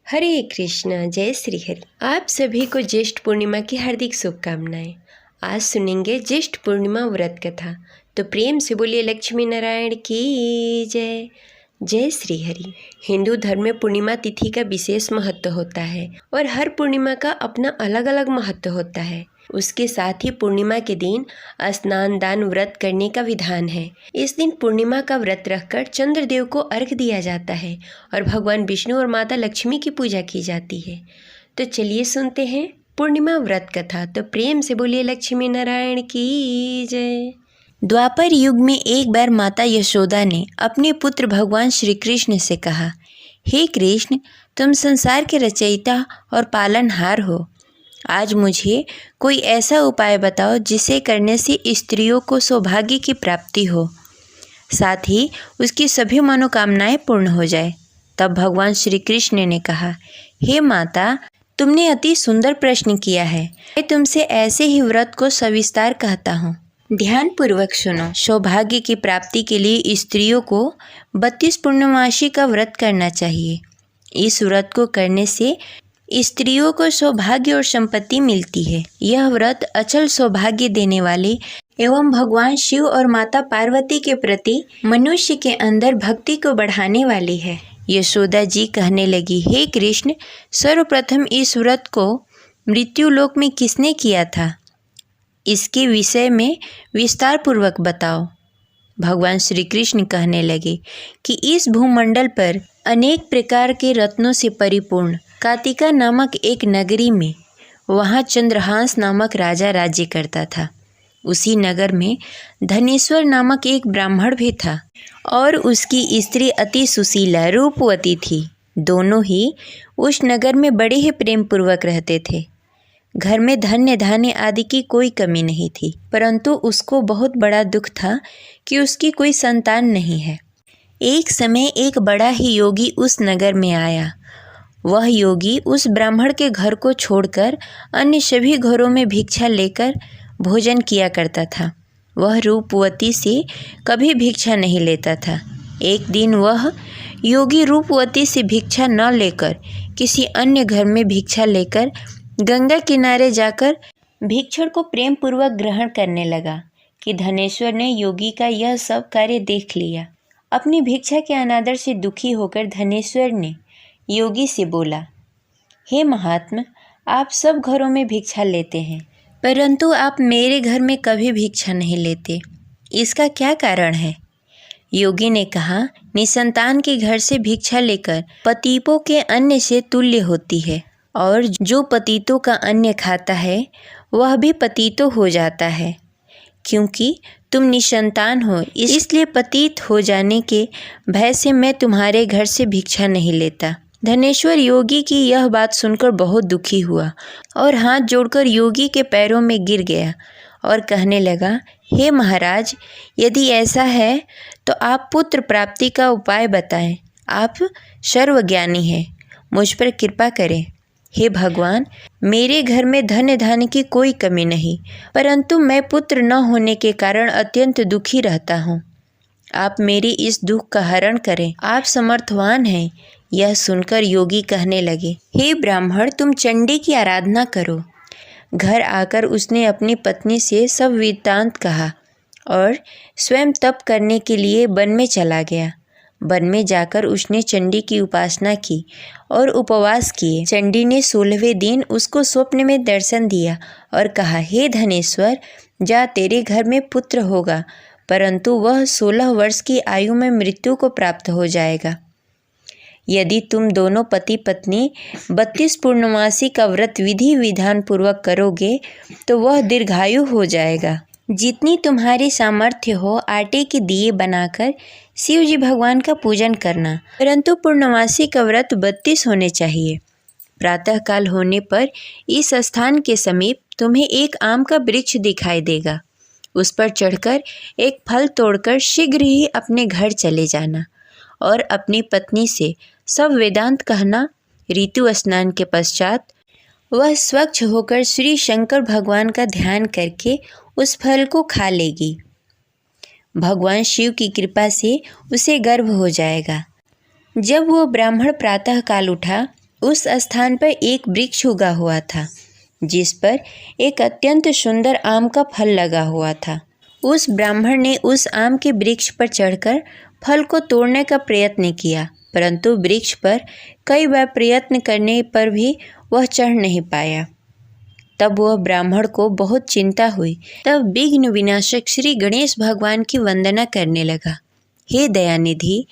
हरे कृष्णा, जय श्री हरि। आप सभी को ज्येष्ठ पूर्णिमा की हार्दिक शुभकामनाएं। आज सुनेंगे ज्येष्ठ पूर्णिमा व्रत कथा, तो प्रेम से बोलिए लक्ष्मी नारायण की जय। जय श्री हरि। हिंदू धर्म में पूर्णिमा तिथि का विशेष महत्व होता है और हर पूर्णिमा का अपना अलग अलग महत्व होता है। उसके साथ ही पूर्णिमा के दिन स्नान दान व्रत करने का विधान है। इस दिन पूर्णिमा का व्रत रखकर चंद्रदेव को अर्घ्य दिया जाता है और भगवान विष्णु और माता लक्ष्मी की पूजा की जाती है। तो चलिए सुनते हैं पूर्णिमा व्रत कथा। तो प्रेम से बोलिए लक्ष्मी नारायण की जय। द्वापर युग में एक बार माता यशोदा ने अपने पुत्र भगवान श्री कृष्ण से कहा, हे कृष्ण, तुम संसार के रचयिता और पालनहार हो। आज मुझे कोई ऐसा उपाय बताओ जिसे करने से स्त्रियों को सौभाग्य की प्राप्ति हो, साथ ही उसकी सभी मनोकामनाएं पूर्ण हो जाए। तब भगवान श्री कृष्ण ने कहा, हे माता, तुमने अति सुंदर प्रश्न किया है। मैं तुमसे ऐसे ही व्रत को सविस्तार कहता हूँ, ध्यान पूर्वक सुनो। सौभाग्य की प्राप्ति के लिए स्त्रियों को 32 पूर्णमासी का व्रत करना चाहिए। इस व्रत को करने से स्त्रियों को सौभाग्य और संपत्ति मिलती है। यह व्रत अचल सौभाग्य देने वाले एवं भगवान शिव और माता पार्वती के प्रति मनुष्य के अंदर भक्ति को बढ़ाने वाली है। यशोदा जी कहने लगी, हे कृष्ण, सर्वप्रथम इस व्रत को मृत्युलोक में किसने किया था? इसके विषय में विस्तार पूर्वक बताओ। भगवान श्री कृष्ण कहने लगे कि इस भूमंडल पर अनेक प्रकार के रत्नों से परिपूर्ण कातिका नामक एक नगरी में, वहाँ चंद्रहांस नामक राजा राज्य करता था। उसी नगर में धनेश्वर नामक एक ब्राह्मण भी था और उसकी स्त्री अति सुशीला रूपवती थी। दोनों ही उस नगर में बड़े ही प्रेम पूर्वक रहते थे। घर में धन्य धान्य आदि की कोई कमी नहीं थी, परंतु उसको बहुत बड़ा दुख था कि उसकी कोई संतान नहीं है। एक समय एक बड़ा ही योगी उस नगर में आया। वह योगी उस ब्राह्मण के घर को छोड़कर अन्य सभी घरों में भिक्षा लेकर भोजन किया करता था। वह रूपवती से कभी भिक्षा नहीं लेता था। एक दिन वह योगी रूपवती से भिक्षा न लेकर किसी अन्य घर में भिक्षा लेकर गंगा किनारे जाकर भिक्षुक को प्रेम पूर्वक ग्रहण करने लगा कि धनेश्वर ने योगी का यह सब कार्य देख लिया। अपनी भिक्षा के अनादर से दुखी होकर धनेश्वर ने योगी से बोला, हे महात्मा, आप सब घरों में भिक्षा लेते हैं, परंतु आप मेरे घर में कभी भिक्षा नहीं लेते। इसका क्या कारण है? योगी ने कहा, निसंतान के घर से भिक्षा लेकर पतितों के अन्न से तुल्य होती है, और जो पतितों का अन्न खाता है वह भी पतित हो जाता है। क्योंकि तुम निसंतान हो, इसलिए पतित हो जाने के भय से मैं तुम्हारे घर से भिक्षा नहीं लेता। धनेश्वर योगी की यह बात सुनकर बहुत दुखी हुआ और हाथ जोड़कर योगी के पैरों में गिर गया और कहने लगा, हे महाराज, यदि ऐसा है तो आप पुत्र प्राप्ति का उपाय बताएं। आप सर्वज्ञानी हैं, मुझ पर कृपा करें। हे भगवान, मेरे घर में धन धान्य की कोई कमी नहीं, परंतु मैं पुत्र न होने के कारण अत्यंत दुखी रहता हूँ। आप मेरी इस दुख का हरण करें, आप समर्थवान हैं। यह सुनकर योगी कहने लगे, हे ब्राह्मण, तुम चंडी की आराधना करो। घर आकर उसने अपनी पत्नी से सब वृत्तांत कहा और स्वयं तप करने के लिए वन में चला गया। वन में जाकर उसने चंडी की उपासना की और उपवास किए। चंडी ने 16वें दिन उसको स्वप्न में दर्शन दिया और कहा, हे धनेश्वर, जा, तेरे घर में पुत्र होगा, परंतु वह 16 वर्ष की आयु में मृत्यु को प्राप्त हो जाएगा। यदि तुम दोनों पति पत्नी 32 पूर्णमासी का व्रत विधि विधान पूर्वक करोगे तो वह दीर्घायु हो जाएगा। जितनी तुम्हारी सामर्थ्य हो, आटे के दिए बनाकर शिव जी भगवान का पूजन करना, परंतु पूर्णमासी का व्रत 32 होने चाहिए। प्रातःकाल होने पर इस स्थान के समीप तुम्हें एक आम का वृक्ष दिखाई देगा। उस पर चढ़कर एक फल तोड़कर शीघ्र ही अपने घर चले जाना और अपनी पत्नी से सब वेदांत कहना। ऋतु स्नान के पश्चात वह स्वच्छ होकर श्री शंकर भगवान का ध्यान करके उस फल को खा लेगी। भगवान शिव की कृपा से उसे गर्भ हो जाएगा। जब वो ब्राह्मण प्रातःकाल उठा उस स्थान पर एक वृक्ष उगा हुआ था जिस पर एक अत्यंत सुंदर आम का फल लगा हुआ था। उस ब्राह्मण ने उस आम के वृक्ष पर चढ़कर फल को तोड़ने का प्रयत्न किया, परंतु वृक्ष पर कई बार प्रयत्न करने पर भी वह चढ़ नहीं पाया। तब वह ब्राह्मण को बहुत चिंता हुई। तब विघ्न विनाशक श्री गणेश भगवान की वंदना करने लगा। हे दयानिधि,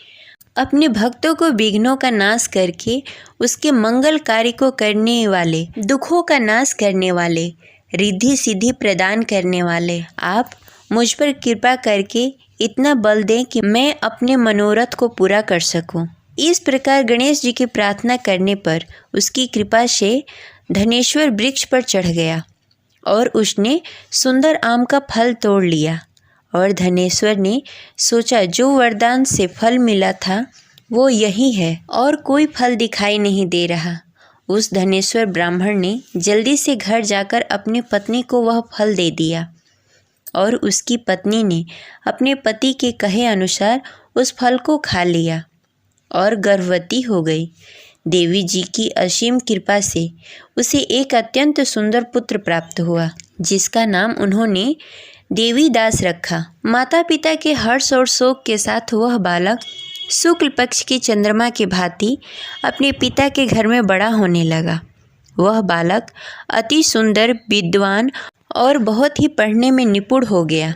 अपने भक्तों को विघ्नों का नाश करके उसके मंगल कार्य को करने वाले, दुखों का नाश करने वाले, रिद्धि सिद्धि प्रदान करने वाले, आप मुझ पर कृपा करके इतना बल दें कि मैं अपने मनोरथ को पूरा कर सकूं। इस प्रकार गणेश जी की प्रार्थना करने पर उसकी कृपा से धनेश्वर वृक्ष पर चढ़ गया और उसने सुंदर आम का फल तोड़ लिया। और धनेश्वर ने सोचा, जो वरदान से फल मिला था वो यही है और कोई फल दिखाई नहीं दे रहा। उस धनेश्वर ब्राह्मण ने जल्दी से घर जाकर अपनी पत्नी को वह फल दे दिया और उसकी पत्नी ने अपने पति के कहे अनुसार उस फल को खा लिया और गर्भवती हो गई। देवी जी की असीम कृपा से उसे एक अत्यंत सुंदर पुत्र प्राप्त हुआ, जिसका नाम उन्होंने देवीदास रखा। माता पिता के हर्ष और शोक के साथ वह बालक शुक्ल पक्ष की चंद्रमा के भांति अपने पिता के घर में बड़ा होने लगा। वह बालक अति सुंदर, विद्वान और बहुत ही पढ़ने में निपुण हो गया।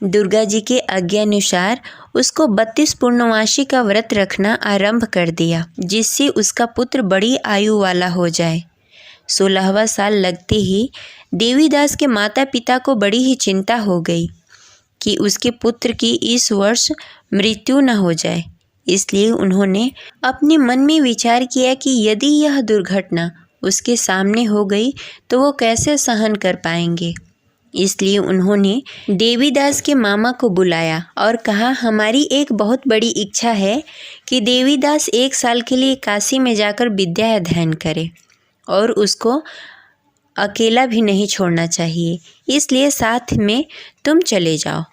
दुर्गा जी के आज्ञानुसार उसको 32 पूर्णमासी का व्रत रखना आरंभ कर दिया, जिससे उसका पुत्र बड़ी आयु वाला हो जाए। 16वां साल लगते ही देवीदास के माता पिता को बड़ी ही चिंता हो गई कि उसके पुत्र की इस वर्ष मृत्यु न हो जाए। इसलिए उन्होंने अपने मन में विचार किया कि यदि यह दुर्घटना उसके सामने हो गई तो वो कैसे सहन कर पाएंगे। इसलिए उन्होंने देवीदास के मामा को बुलाया और कहा, हमारी एक बहुत बड़ी इच्छा है कि देवीदास 1 साल के लिए काशी में जाकर विद्या अध्ययन करे और उसको अकेला भी नहीं छोड़ना चाहिए, इसलिए साथ में तुम चले जाओ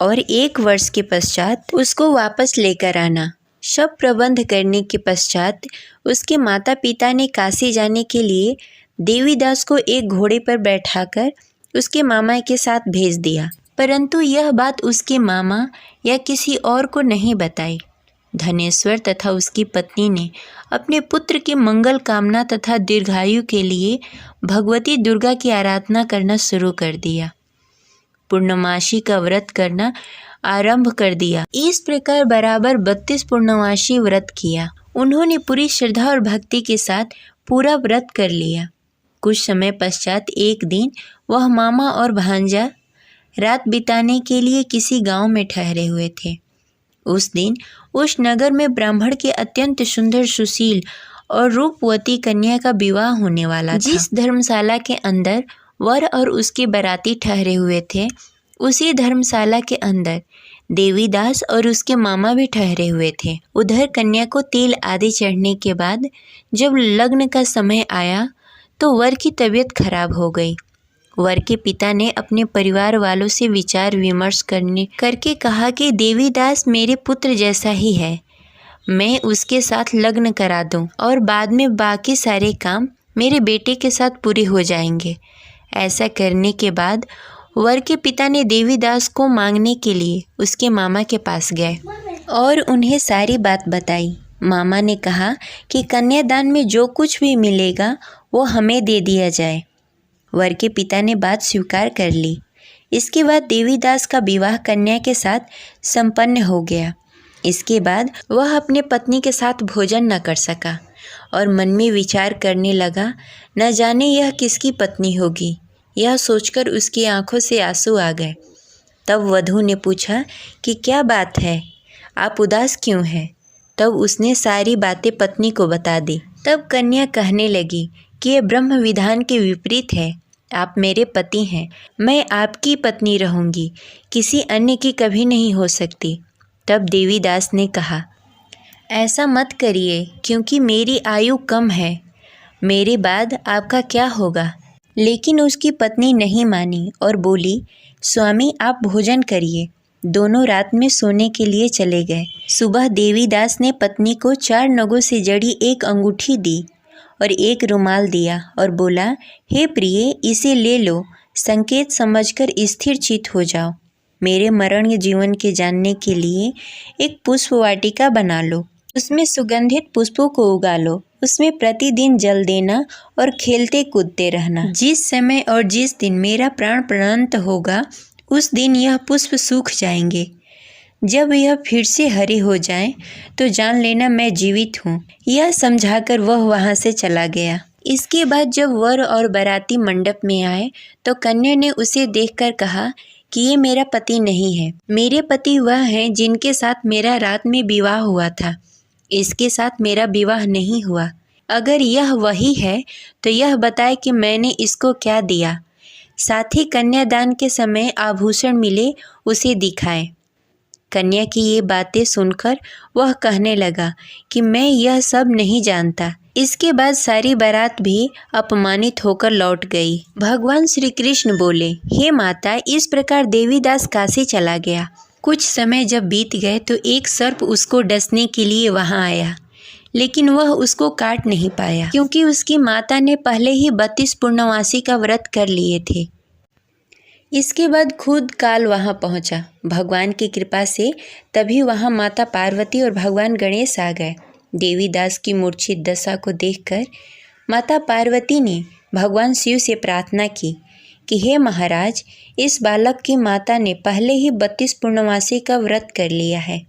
और 1 वर्ष के पश्चात उसको वापस लेकर आना। सब प्रबंध करने के पश्चात उसके माता पिता ने काशी जाने के लिए देवीदास को एक घोड़े पर बैठाकर उसके मामा के साथ भेज दिया, परंतु यह बात उसके मामा या किसी और को नहीं बताई। धनेश्वर तथा उसकी पत्नी ने अपने पुत्र के मंगल कामना तथा दीर्घायु के लिए भगवती दुर्गा की आराधना करना शुरू कर दिया। पूर्णमासी का व्रत करना आरंभ कर दिया। इस प्रकार बराबर 32 पूर्णमासी व्रत किया। उन्होंने पूरी श्रद्धा और भक्ति के साथ पूरा व्रत कर लिया। कुछ समय पश्चात एक दिन वह मामा और भांजा रात बिताने के लिए किसी गांव में ठहरे हुए थे। उस दिन उस नगर में ब्राह्मण के अत्यंत सुंदर, सुशील और रूपवती कन्या का विवाह होने वाला था। जिस धर्मशाला के अंदर वर और उसके बाराती ठहरे हुए थे, उसी धर्मशाला के अंदर देवीदास और उसके मामा भी ठहरे हुए थे। उधर कन्या को तेल आदि चढ़ने के बाद जब लग्न का समय आया तो वर की तबीयत खराब हो गई। वर के पिता ने अपने परिवार वालों से विचार विमर्श करके कहा कि देवीदास मेरे पुत्र जैसा ही है, मैं उसके साथ लग्न करा दूं और बाद में बाकी सारे काम मेरे बेटे के साथ पूरे हो जाएंगे। ऐसा करने के बाद वर के पिता ने देवीदास को मांगने के लिए उसके मामा के पास गए और उन्हें सारी बात बताई। मामा ने कहा कि कन्यादान में जो कुछ भी मिलेगा वो हमें दे दिया जाए। वर के पिता ने बात स्वीकार कर ली। इसके बाद देवीदास का विवाह कन्या के साथ संपन्न हो गया। इसके बाद वह अपने पत्नी के साथ भोजन न कर सका और मन में विचार करने लगा, न जाने यह किसकी पत्नी होगी। यह सोचकर उसकी आंखों से आंसू आ गए। तब वधू ने पूछा कि क्या बात है, आप उदास क्यों हैं? तब उसने सारी बातें पत्नी को बता दी। तब कन्या कहने लगी कि यह ब्रह्म विधान के विपरीत है। आप मेरे पति हैं, मैं आपकी पत्नी रहूंगी, किसी अन्य की कभी नहीं हो सकती। तब देवीदास ने कहा, ऐसा मत करिए, क्योंकि मेरी आयु कम है, मेरे बाद आपका क्या होगा। लेकिन उसकी पत्नी नहीं मानी और बोली, स्वामी आप भोजन करिए। दोनों रात में सोने के लिए चले गए। सुबह देवीदास ने पत्नी को 4 नगों से जड़ी एक अंगूठी दी और एक रुमाल दिया और बोला, हे प्रिय, इसे ले लो, संकेत समझकर स्थिर चित्त हो जाओ। मेरे मरण जीवन के जानने के लिए एक पुष्प वाटिका बना लो, उसमें सुगंधित पुष्पों को उगा लो, उसमें प्रतिदिन जल देना और खेलते कूदते रहना। जिस समय और जिस दिन मेरा प्राण प्राणांत होगा उस दिन यह पुष्प सूख जाएंगे। जब यह फिर से हरे हो जाएं, तो जान लेना मैं जीवित हूँ। यह समझाकर वह वहाँ से चला गया। इसके बाद जब वर और बाराती मंडप में आए तो कन्या ने उसे देखकर कहा कि ये मेरा पति नहीं है। मेरे पति वह हैं जिनके साथ मेरा रात में विवाह हुआ था। इसके साथ मेरा विवाह नहीं हुआ। अगर यह वही है तो यह बताए कि मैंने इसको क्या दिया। साथ ही कन्यादान के समय आभूषण मिले उसे दिखाए। कन्या की ये बातें सुनकर वह कहने लगा कि मैं यह सब नहीं जानता। इसके बाद सारी बारात भी अपमानित होकर लौट गई। भगवान श्री कृष्ण बोले, हे माता, इस प्रकार देवीदास काशी चला गया। कुछ समय जब बीत गए तो एक सर्प उसको डसने के लिए वहां आया, लेकिन वह उसको काट नहीं पाया क्योंकि उसकी माता ने पहले ही 32 पूर्णमासी का व्रत कर लिए थे। इसके बाद खुद काल वहां पहुंचा। भगवान की कृपा से तभी वहां माता पार्वती और भगवान गणेश आ गए। देवीदास की मूर्छित दशा को देखकर माता पार्वती ने भगवान शिव से प्रार्थना की कि हे महाराज, इस बालक की माता ने पहले ही 32 पूर्णमासी का व्रत कर लिया है,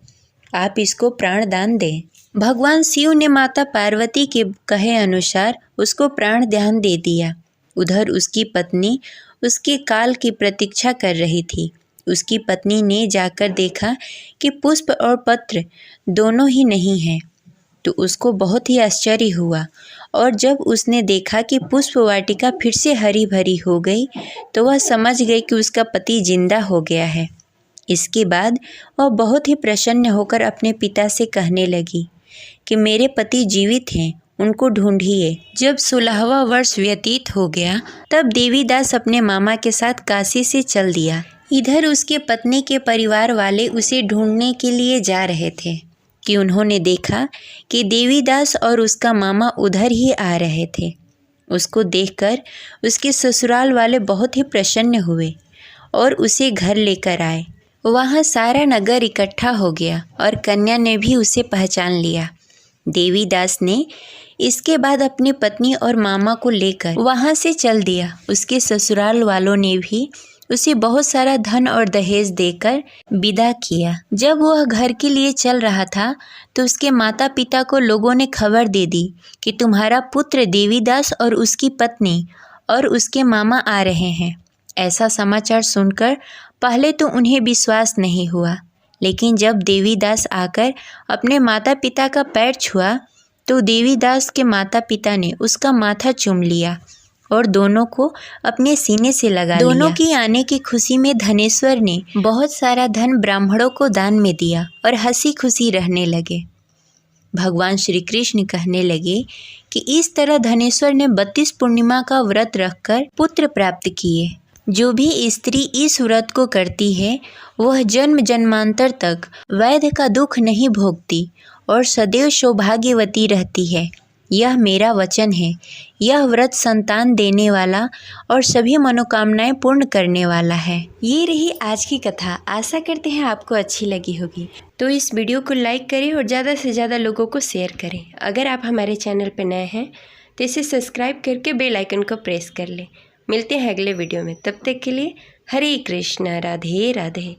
आप इसको प्राण दान दें। भगवान शिव ने माता पार्वती के कहे अनुसार उसको प्राण दान दे दिया। उधर उसकी पत्नी उसके काल की प्रतीक्षा कर रही थी। उसकी पत्नी ने जाकर देखा कि पुष्प और पत्र दोनों ही नहीं हैं, तो उसको बहुत ही आश्चर्य हुआ। और जब उसने देखा कि पुष्प वाटिका फिर से हरी भरी हो गई तो वह समझ गई कि उसका पति जिंदा हो गया है। इसके बाद वह बहुत ही प्रसन्न होकर अपने पिता से कहने लगी कि मेरे पति जीवित हैं, उनको ढूंढिए। जब 16वां वर्ष व्यतीत हो गया तब देवीदास अपने मामा के साथ काशी से चल दिया। इधर उसके पत्नी के परिवार वाले उसे ढूंढने के लिए जा रहे थे कि उन्होंने देखा कि देवीदास और उसका मामा उधर ही आ रहे थे। उसको देखकर उसके ससुराल वाले बहुत ही प्रसन्न हुए और उसे घर लेकर आए। वहाँ सारा नगर इकट्ठा हो गया और कन्या ने भी उसे पहचान लिया। देवीदास ने इसके बाद अपनी पत्नी और मामा को लेकर वहाँ से चल दिया। उसके ससुराल वालों ने भी उसे बहुत सारा धन और दहेज देकर विदा किया। जब वह घर के लिए चल रहा था तो उसके माता पिता को लोगों ने खबर दे दी कि तुम्हारा पुत्र देवीदास और उसकी पत्नी और उसके मामा आ रहे हैं। ऐसा समाचार सुनकर पहले तो उन्हें विश्वास नहीं हुआ, लेकिन जब देवीदास आकर अपने माता पिता का पैर छुआ तो देवीदास के माता पिता ने उसका माथा चूम लिया और दोनों को अपने सीने से लगा लिया। दोनों की आने की खुशी में धनेश्वर ने बहुत सारा धन ब्राह्मणों को दान में दिया और हंसी खुशी रहने लगे। भगवान श्री कृष्ण कहने लगे कि इस तरह धनेश्वर ने 32 पूर्णिमा का व्रत रखकर पुत्र प्राप्त किए। जो भी स्त्री इस व्रत को करती है वह जन्म जन्मांतर तक वैध का दुख नहीं भोगती और सदैव सौभाग्यवती रहती है। यह मेरा वचन है। यह व्रत संतान देने वाला और सभी मनोकामनाएं पूर्ण करने वाला है। ये रही आज की कथा। आशा करते हैं आपको अच्छी लगी होगी। तो इस वीडियो को लाइक करें और ज़्यादा से ज़्यादा लोगों को शेयर करें। अगर आप हमारे चैनल पर नए हैं तो इसे सब्सक्राइब करके बेल आइकन को प्रेस कर लें। मिलते हैं अगले वीडियो में। तब तक के लिए हरे कृष्णा, राधे राधे।